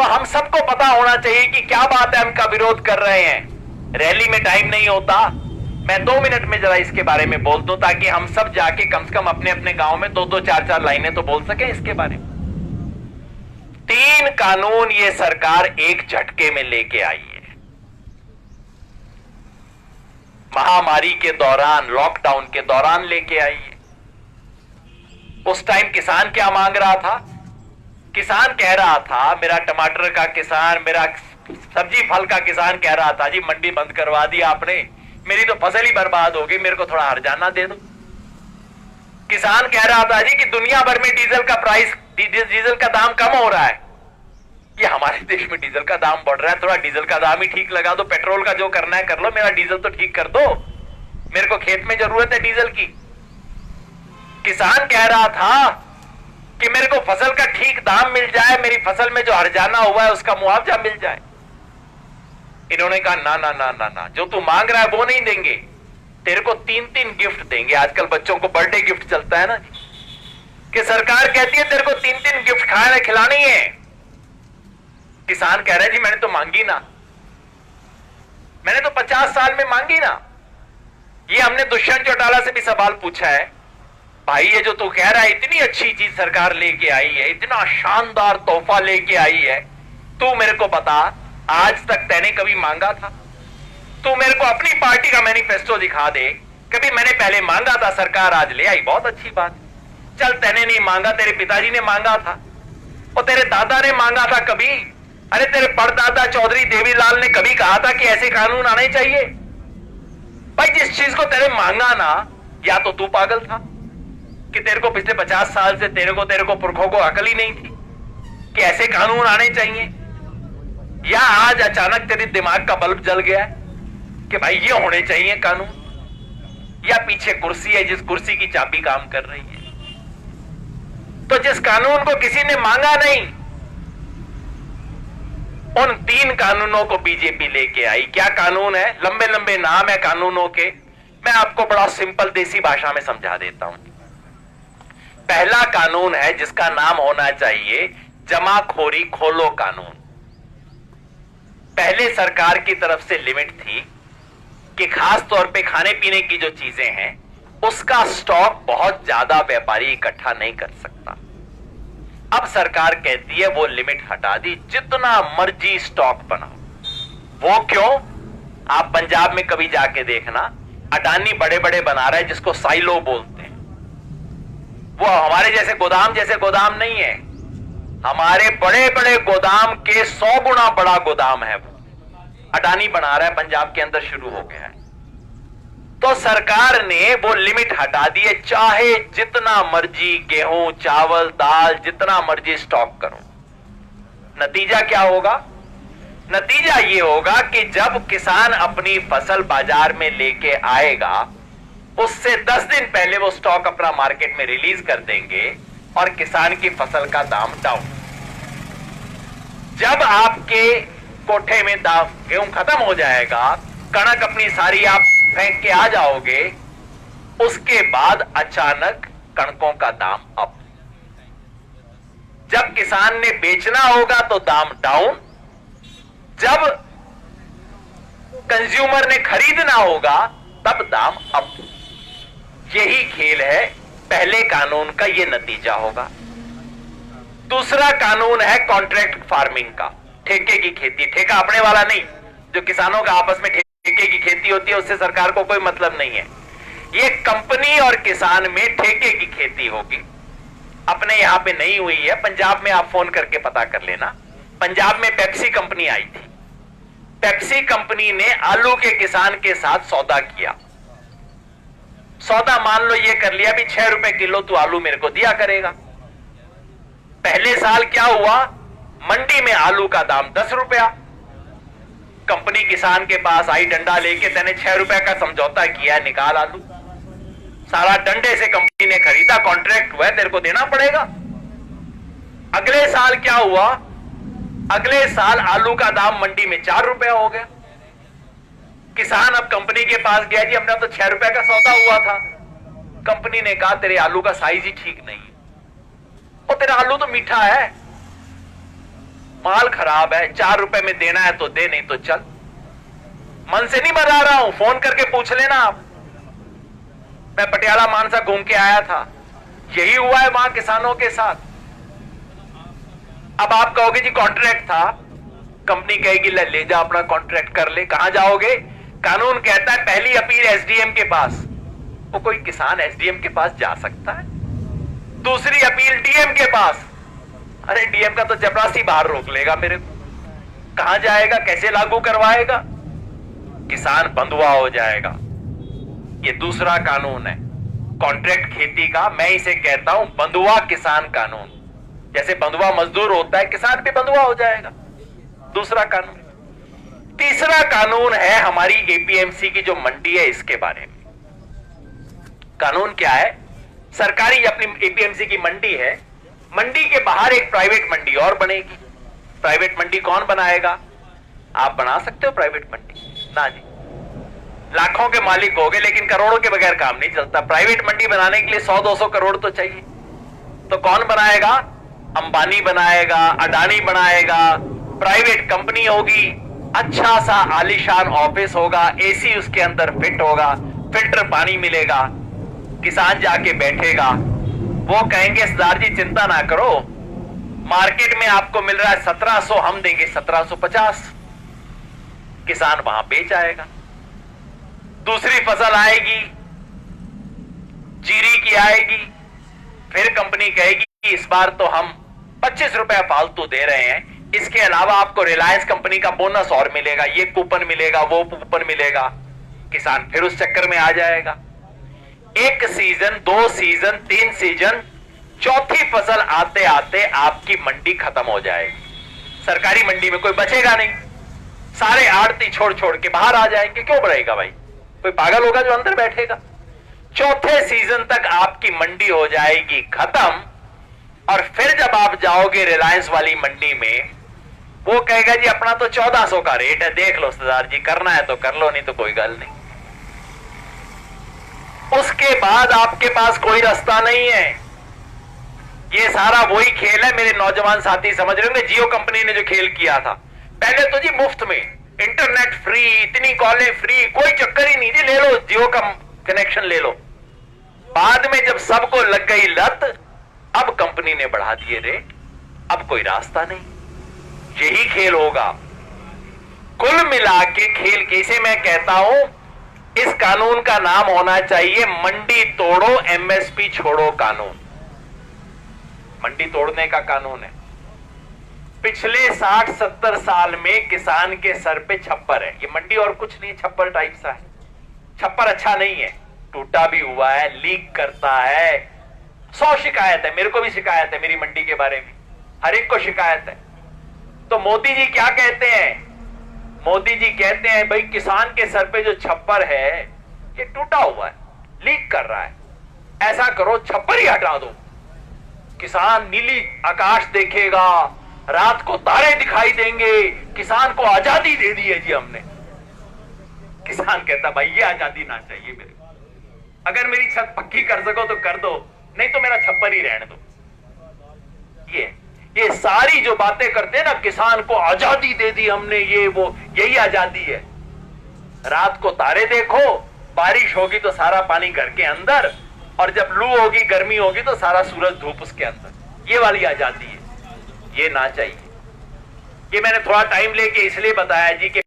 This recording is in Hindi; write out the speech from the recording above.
तो हम सबको पता होना चाहिए कि क्या बात है, हम का विरोध कर रहे हैं। रैली में टाइम नहीं होता, मैं 2 मिनट में जरा इसके बारे में बोल दूं ताकि हम सब जाके कम से कम अपने अपने गांव में 2-2 4-4 लाइनें तो बोल सके इसके बारे में। 3 कानून ये सरकार एक झटके में लेके आई है। महामारी के दौरान, लॉकडाउन के दौरान लेके आई है। उस टाइम किसान क्या मांग रहा था? किसान कह रहा था, मेरा टमाटर का किसान, मेरा सब्जी फल का किसान कह रहा था, जी मंडी बंद करवा दी आपने, मेरी तो फसल ही बर्बाद हो गई, मेरे को थोड़ा हर्जाना दे दो। किसान कह रहा था जी कि दुनिया भर में डीजल का प्राइस, डीजल का दाम कम हो रहा है, ये हमारे देश में डीजल का दाम बढ़ रहा है, थोड़ा डीजल का दाम ही ठीक लगा दो, पेट्रोल का जो करना है कर लो, मेरा डीजल तो ठीक कर दो, मेरे को खेत में जरूरत है डीजल की। किसान कह रहा था कि मेरे को फसल का ठीक दाम मिल जाए, मेरी फसल में जो हर्जाना हुआ है उसका मुआवजा मिल जाए। इन्होंने कहा ना ना ना ना ना, जो तू मांग रहा है वो नहीं देंगे, तेरे को 3-3 गिफ्ट देंगे। आजकल बच्चों को बर्थडे गिफ्ट चलता है ना, कि सरकार कहती है तेरे को 3-3 गिफ्ट खाना खिलानी है। किसान कह रहे हैं जी मैंने तो मांगी ना, मैंने तो 50 साल में मांगी ना। ये हमने दुष्यंत चौटाला से भी सवाल पूछा है, भाई ये जो तू कह रहा है इतनी अच्छी चीज सरकार लेके आई है, इतना शानदार तोहफा लेके आई है, तू मेरे को बता आज तक तैने कभी मांगा था? तू मेरे को अपनी पार्टी का मैनिफेस्टो दिखा दे, कभी मैंने पहले मांगा था सरकार आज ले आई, बहुत अच्छी बात। चल तैने नहीं मांगा, तेरे पिताजी ने मांगा था और तेरे दादा ने मांगा था कभी? अरे तेरे परदादा चौधरी देवीलाल ने कभी कहा था कि ऐसे कानून आने चाहिए? भाई जिस चीज को तेरे मांगा ना, या तो तू पागल था कि तेरे को पिछले 50 साल से तेरे को पुरखों को अकल ही नहीं थी कि ऐसे कानून आने चाहिए, या आज अचानक तेरे दिमाग का बल्ब जल गया है कि भाई ये होने चाहिए कानून, या पीछे कुर्सी है जिस कुर्सी की चाबी काम कर रही है। तो जिस कानून को किसी ने मांगा नहीं, उन 3 कानूनों को बीजेपी लेके आई। क्या कानून है? लंबे लंबे नाम है कानूनों के, मैं आपको बड़ा सिंपल देसी भाषा में समझा देता हूं। पहला कानून है जिसका नाम होना चाहिए जमाखोरी खोलो कानून। पहले सरकार की तरफ से लिमिट थी कि खास तौर पे खाने पीने की जो चीजें हैं उसका स्टॉक बहुत ज्यादा व्यापारी इकट्ठा नहीं कर सकता। अब सरकार कहती है वो लिमिट हटा दी, जितना मर्जी स्टॉक बनाओ। वो क्यों? आप पंजाब में कभी जाके देखना, अडानी बड़े बड़े बना रहा है जिसको साइलो बोलते हैं। वो हमारे जैसे गोदाम नहीं है, हमारे बड़े बड़े गोदाम के 100 गुना बड़ा गोदाम है वो अडानी बना रहा है, पंजाब के अंदर शुरू हो गया है। तो सरकार ने वो लिमिट हटा दी है, चाहे जितना मर्जी गेहूं चावल दाल जितना मर्जी स्टॉक करो। नतीजा क्या होगा? नतीजा ये होगा कि जब किसान अपनी फसल बाजार में लेके आएगा, उससे 10 दिन पहले वो स्टॉक अपना मार्केट में रिलीज कर देंगे और किसान की फसल का दाम डाउन। जब आपके कोठे में गेहूं खत्म हो जाएगा, कणक अपनी सारी आप फेंक के आ जाओगे, उसके बाद अचानक कणकों का दाम अप। जब किसान ने बेचना होगा तो दाम डाउन, जब कंज्यूमर ने खरीदना होगा तब दाम अप। यही खेल है, पहले कानून का यह नतीजा होगा। दूसरा कानून है कॉन्ट्रैक्ट फार्मिंग का, ठेके की खेती। ठेका अपने वाला नहीं, जो किसानों का आपस में ठेके की खेती होती है उससे सरकार को कोई मतलब नहीं है। ये कंपनी और किसान में ठेके की खेती होगी। अपने यहां पे नहीं हुई है, पंजाब में आप फोन करके पता कर लेना। पंजाब में पेप्सी कंपनी आई थी। पेप्सी कंपनी ने आलू के किसान के साथ सौदा किया। सौदा मान लो ये कर लिया भी 6 रुपए किलो तू आलू मेरे को दिया करेगा। पहले साल क्या हुआ, मंडी में आलू का दाम 10 रुपया। कंपनी किसान के पास आई डंडा लेके, तेने 6 रुपए का समझौता किया, निकाल आलू। सारा डंडे से कंपनी ने खरीदा, कॉन्ट्रैक्ट हुआ, तेरे को देना पड़ेगा। अगले साल क्या हुआ, अगले साल आलू का दाम मंडी में 4 रुपया हो गया। किसान अब कंपनी के पास गया, जी हमने तो 6 रुपए का सौदा हुआ था। कंपनी ने कहा तेरे आलू का साइज ही ठीक नहीं है, और तेरा आलू तो मीठा है, माल खराब है, 4 रुपए में देना है तो दे, नहीं तो चल। मन से नहीं बता रहा हूं, फोन करके पूछ लेना आप। मैं पटियाला मानसा घूम के आया था, यही हुआ है वहां किसानों के साथ। अब आप कहोगे जी कॉन्ट्रैक्ट था, कंपनी कहेगी ले जा अपना कॉन्ट्रैक्ट कर ले। कहां जाओगे? कानून कहता है पहली अपील एसडीएम के पास। वो कोई किसान एसडीएम के पास जा सकता है? दूसरी अपील डीएम के पास। अरे डीएम का तो चपरासी बाहर रोक लेगा मेरे को, कहां जाएगा, कैसे लागू करवाएगा? किसान बंधुआ हो जाएगा। ये दूसरा कानून है कॉन्ट्रैक्ट खेती का, मैं इसे कहता हूं बंधुआ किसान कानून। जैसे बंधुआ मजदूर होता है, किसान भी बंधुआ हो जाएगा। दूसरा कानून। तीसरा कानून है हमारी एपीएमसी की जो मंडी है, इसके बारे में। कानून क्या है? सरकारी अपनी एपीएमसी की मंडी है, मंडी के बाहर एक प्राइवेट मंडी और बनेगी। प्राइवेट मंडी कौन बनाएगा? आप बना सकते हो प्राइवेट मंडी? ना जी, लाखों के मालिक हो गए, लेकिन करोड़ों के बगैर काम नहीं चलता। प्राइवेट मंडी बनाने के लिए 100-200 करोड़ तो चाहिए। तो कौन बनाएगा? अंबानी बनाएगा, अडानी बनाएगा, प्राइवेट कंपनी होगी, अच्छा सा आलीशान ऑफिस होगा, एसी उसके अंदर फिट होगा, फिल्टर पानी मिलेगा, किसान जाके बैठेगा। वो कहेंगे सरदार जी चिंता ना करो, मार्केट में आपको मिल रहा है 1700, हम देंगे 1750। किसान वहां बेच आएगा। दूसरी फसल आएगी, जीरी की आएगी, फिर कंपनी कहेगी इस बार तो हम 25 रुपए फालतू दे रहे हैं, इसके अलावा आपको रिलायंस कंपनी का बोनस और मिलेगा, ये कूपन मिलेगा, वो कूपन मिलेगा। किसान फिर उस चक्कर में आ जाएगा। 1 सीजन, 2 सीजन, 3 सीजन, चौथी फसल आते आते आपकी मंडी खत्म हो जाएगी। सरकारी मंडी में कोई बचेगा नहीं, सारे आड़ती छोड़ छोड़ के बाहर आ जाएंगे। क्यों बढ़ेगा भाई? कोई पागल होगा जो अंदर बैठेगा? चौथे सीजन तक आपकी मंडी हो जाएगी खत्म, और फिर जब आप जाओगे रिलायंस वाली मंडी में, वो कहेगा जी अपना तो 1400 का रेट है, देख लो सरदार जी, करना है तो कर लो, नहीं तो कोई गल नहीं। उसके बाद आपके पास कोई रास्ता नहीं है। ये सारा वही खेल है, मेरे नौजवान साथी समझ रहे होंगे, जियो कंपनी ने जो खेल किया था। पहले तो जी मुफ्त में इंटरनेट फ्री, इतनी कॉलें फ्री, कोई चक्कर ही नहीं जी, ले लो जियो का कनेक्शन ले लो। बाद में जब सबको लग गई लत, अब कंपनी ने बढ़ा दिए रेट, अब कोई रास्ता नहीं। यही खेल होगा कुल मिला के। खेल कैसे मैं कहता हूं, इस कानून का नाम होना चाहिए मंडी तोड़ो एमएसपी छोड़ो कानून। मंडी तोड़ने का कानून है। पिछले 60-70 साल में किसान के सर पे छप्पर है। ये मंडी और कुछ नहीं, छप्पर टाइप सा है। छप्पर अच्छा नहीं है, टूटा भी हुआ है, लीक करता है, 100 शिकायत है। मेरे को भी शिकायत है मेरी मंडी के बारे में, हर एक को शिकायत है। तो मोदी जी क्या कहते हैं? मोदी जी कहते हैं भाई किसान के सर पे जो छप्पर है ये टूटा हुआ है, लीक कर रहा है, ऐसा करो छप्पर ही हटा दो। किसान नीली आकाश देखेगा, रात को तारे दिखाई देंगे, किसान को आजादी दे दी है जी हमने। किसान कहता भाई ये आजादी ना चाहिए मेरे को, अगर मेरी छत पक्की कर सको तो कर दो, नहीं तो मेरा छप्पर ही रहने दो। ये सारी जो बातें करते हैं ना, किसान को आजादी दे दी हमने, ये वो, यही आजादी है। रात को तारे देखो, बारिश होगी तो सारा पानी घर के अंदर, और जब लू होगी, गर्मी होगी तो सारा सूरज धूप उसके अंदर। ये वाली आजादी है, ये ना चाहिए। ये मैंने थोड़ा टाइम लेके इसलिए बताया जी कि